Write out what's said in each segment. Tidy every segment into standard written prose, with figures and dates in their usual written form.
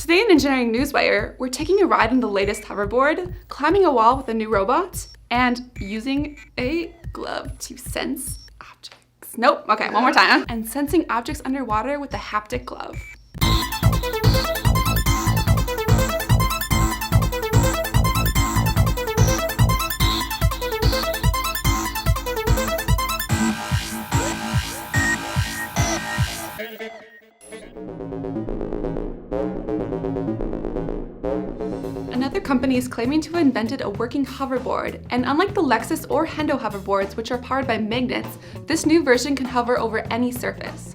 Today in Engineering Newswire, we're taking a ride on the latest hoverboard, climbing a wall with a new robot, and using a glove to sense objects. Nope, okay, one more time. And sensing objects underwater with a haptic glove. Another company is claiming to have invented a working hoverboard, and unlike the Lexus or Hendo hoverboards, which are powered by magnets, this new version can hover over any surface.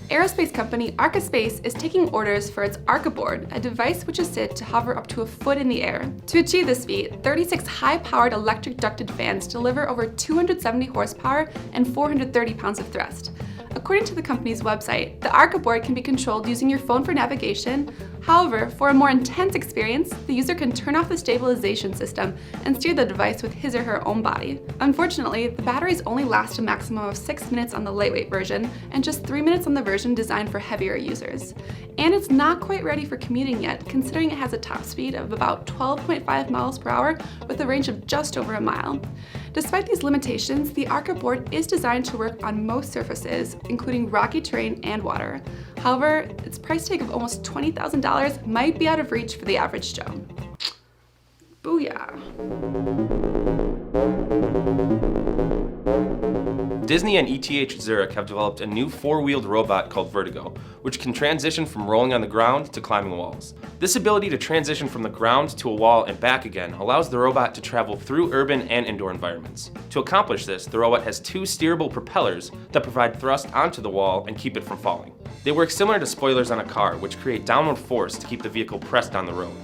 Aerospace company Arca-Space is taking orders for its Arca-board, a device which is said to hover up to a foot in the air. To achieve this feat, 36 high-powered electric ducted fans deliver over 270 horsepower and 430 pounds of thrust. According to the company's website, the Arca-board can be controlled using your phone for navigation. However, for a more intense experience, the user can turn off the stabilization system and steer the device with his or her own body. Unfortunately, the batteries only last a maximum of 6 minutes on the lightweight version and just 3 minutes on the version designed for heavier users. And it's not quite ready for commuting yet, considering it has a top speed of about 12.5 miles per hour with a range of just over a mile. Despite these limitations, the Arca-board is designed to work on most surfaces, including rocky terrain and water. However, its price tag of almost $20,000 might be out of reach for the average Joe. Booyah! Disney and ETH Zurich have developed a new four-wheeled robot called Vertigo, which can transition from rolling on the ground to climbing walls. This ability to transition from the ground to a wall and back again allows the robot to travel through urban and indoor environments. To accomplish this, the robot has two steerable propellers that provide thrust onto the wall and keep it from falling. They work similar to spoilers on a car, which create downward force to keep the vehicle pressed on the road.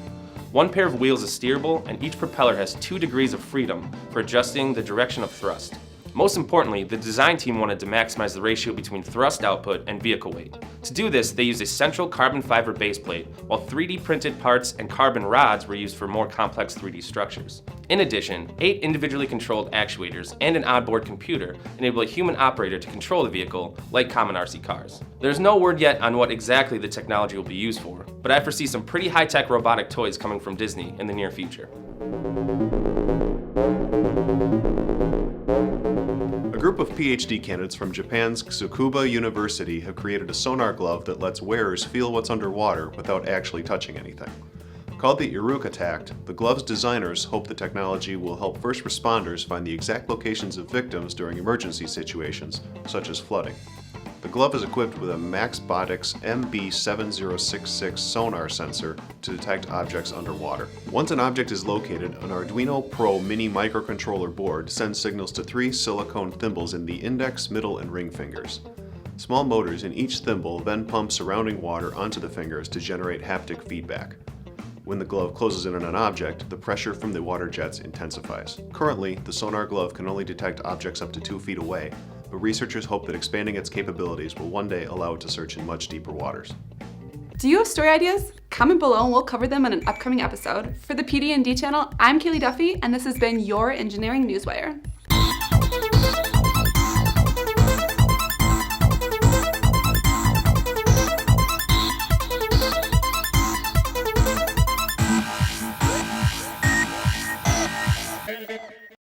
One pair of wheels is steerable, and each propeller has 2 degrees of freedom for adjusting the direction of thrust. Most importantly, the design team wanted to maximize the ratio between thrust output and vehicle weight. To do this, they used a central carbon fiber base plate, while 3D printed parts and carbon rods were used for more complex 3D structures. In addition, 8 individually controlled actuators and an onboard computer enable a human operator to control the vehicle, like common RC cars. There's no word yet on what exactly the technology will be used for, but I foresee some pretty high-tech robotic toys coming from Disney in the near future. A group of PhD candidates from Japan's Tsukuba University have created a sonar glove that lets wearers feel what's underwater without actually touching anything. Called the Iruka Tact, the glove's designers hope the technology will help first responders find the exact locations of victims during emergency situations, such as flooding. The glove is equipped with a Maxbotics MB7066 sonar sensor to detect objects underwater. Once an object is located, an Arduino Pro mini microcontroller board sends signals to 3 silicone thimbles in the index, middle, and ring fingers. Small motors in each thimble then pump surrounding water onto the fingers to generate haptic feedback. When the glove closes in on an object, the pressure from the water jets intensifies. Currently, the sonar glove can only detect objects up to 2 feet away, but researchers hope that expanding its capabilities will one day allow it to search in much deeper waters. Do you have story ideas? Comment below and we'll cover them in an upcoming episode. For the PD&D channel, I'm Kaylee Duffy, and this has been your Engineering Newswire.